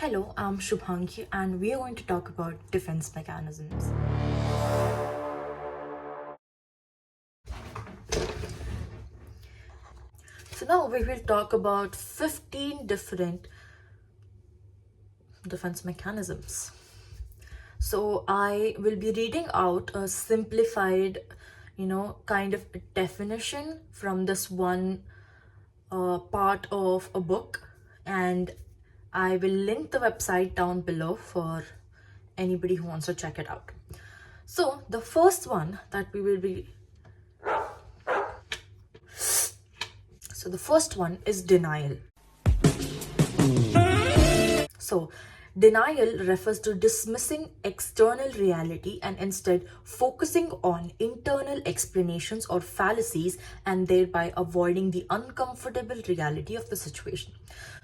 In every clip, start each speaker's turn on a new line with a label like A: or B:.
A: Hello, I'm Shubhangi and we are going to talk about defense mechanisms. So now we will talk about 15 different defense mechanisms. So I will be reading out a simplified, kind of a definition from this one part of a book, and I will link the website down below for anybody who wants to check it out. So the first one that we will be So the first one is denial. So denial refers to dismissing external reality and instead focusing on internal explanations or fallacies and thereby avoiding the uncomfortable reality of the situation.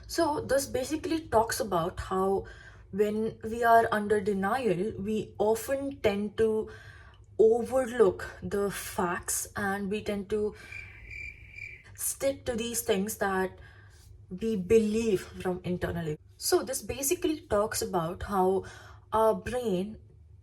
A: So this basically talks about how when we are under denial, we often tend to overlook the facts and we tend to stick to these things that we believe from internally. So this basically talks about how our brain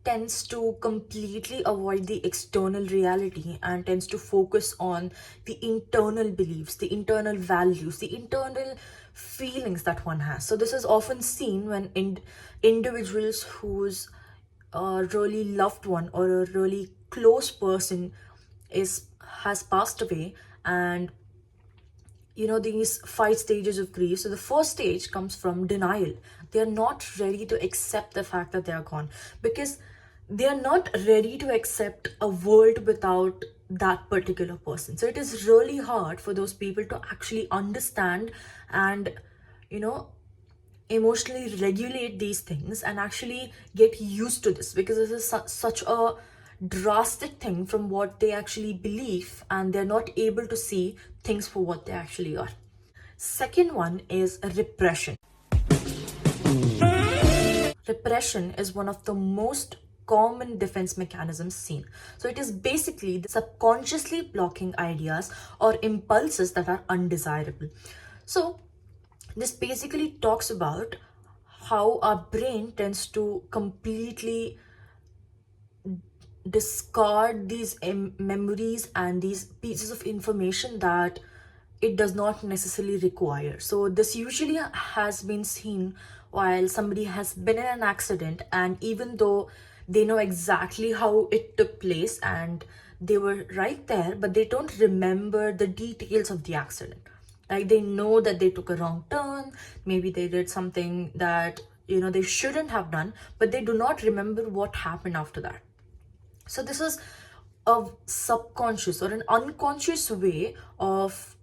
A: tends to completely avoid the external reality and tends to focus on the internal beliefs, the internal values, the internal feelings that one has. So this is often seen when individuals whose really loved one or a really close person has passed away, and these 5 stages of grief. So the first stage comes from denial. They are not ready to accept the fact that they are gone because they are not ready to accept a world without that particular person. So it is really hard for those people to actually understand and emotionally regulate these things and actually get used to this, because this is such a drastic thing from what they actually believe, and they're not able to see things for what they actually are. Second one is repression. Repression is one of the most common defense mechanisms seen. So it is basically subconsciously blocking ideas or impulses that are undesirable. So this basically talks about how our brain tends to completely discard these memories and these pieces of information that it does not necessarily require. So this usually has been seen while somebody has been in an accident, and even though they know exactly how it took place and they were right there, but they don't remember the details of the accident. Like, they know that they took a wrong turn, maybe they did something that they shouldn't have done, but they do not remember what happened after that. So this is a subconscious or an unconscious way of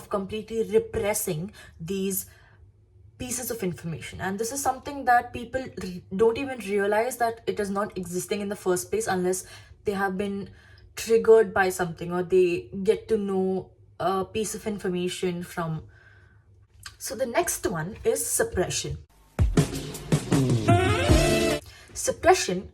A: completely repressing these pieces of information. And this is something that people don't even realize that it is not existing in the first place unless they have been triggered by something or they get to know a piece of information from. So the next one is suppression. Suppression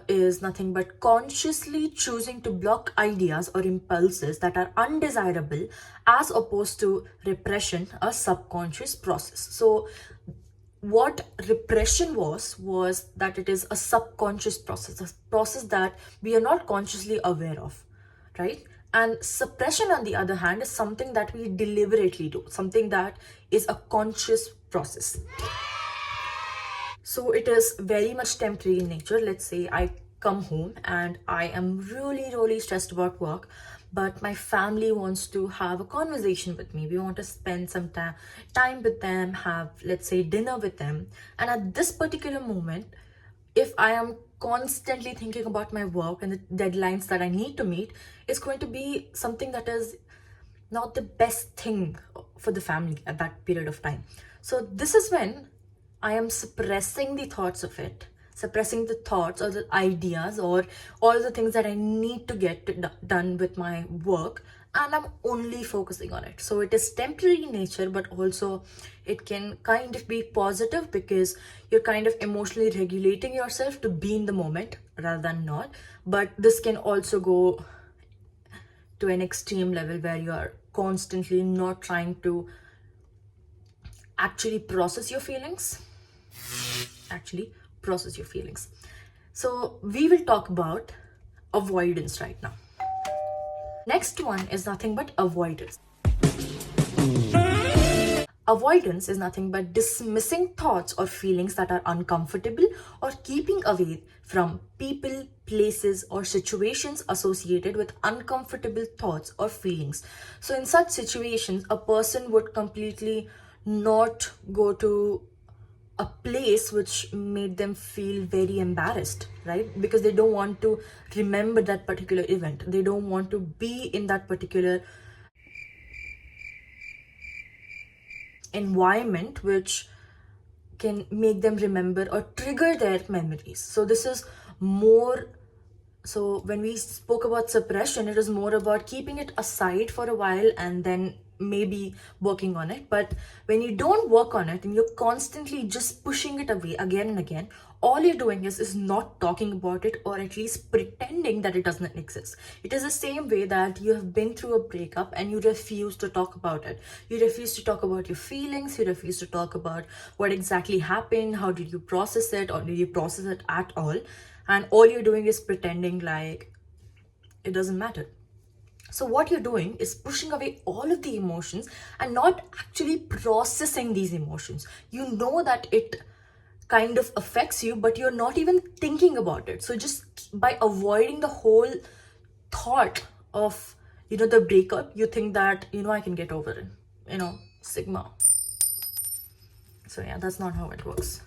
A: is nothing but consciously choosing to block ideas or impulses that are undesirable, as opposed to repression, a subconscious process. So what repression was that it is a subconscious process, a process that we are not consciously aware of, right? And suppression, on the other hand, is something that we deliberately do, something that is a conscious process. So it is very much temporary in nature. Let's say I come home and I am really, really stressed about work, but my family wants to have a conversation with me. We want to spend some time with them, have, let's say, dinner with them. And at this particular moment, if I am constantly thinking about my work and the deadlines that I need to meet, it's going to be something that is not the best thing for the family at that period of time. So this is when I am suppressing the thoughts of it, suppressing the thoughts or the ideas or all the things that I need to get done with my work, and I'm only focusing on it. So it is temporary in nature, but also it can kind of be positive because you're kind of emotionally regulating yourself to be in the moment rather than not. But this can also go to an extreme level where you are constantly not trying to actually process your feelings. So we will talk about avoidance right now. Next one is nothing but avoidance. Avoidance is nothing but dismissing thoughts or feelings that are uncomfortable, or keeping away from people, places, or situations associated with uncomfortable thoughts or feelings. So, in such situations, a person would completely not go to a place which made them feel very embarrassed, right? Because they don't want to remember that particular event, they don't want to be in that particular environment which can make them remember or trigger their memories. So this is more, so when we spoke about suppression, it is more about keeping it aside for a while and then maybe working on it. But when you don't work on it and you're constantly just pushing it away again and again, all you're doing is not talking about it, or at least pretending that it doesn't exist. It is the same way that you have been through a breakup and you refuse to talk about it. You refuse to talk about your feelings, you refuse to talk about what exactly happened, how did you process it, or did you process it at all. And all you're doing is pretending like it doesn't matter. So what you're doing is pushing away all of the emotions and not actually processing these emotions. You know that it kind of affects you, but you're not even thinking about it. So just by avoiding the whole thought of, the breakup, you think that, I can get over it, sigma. So yeah, that's not how it works.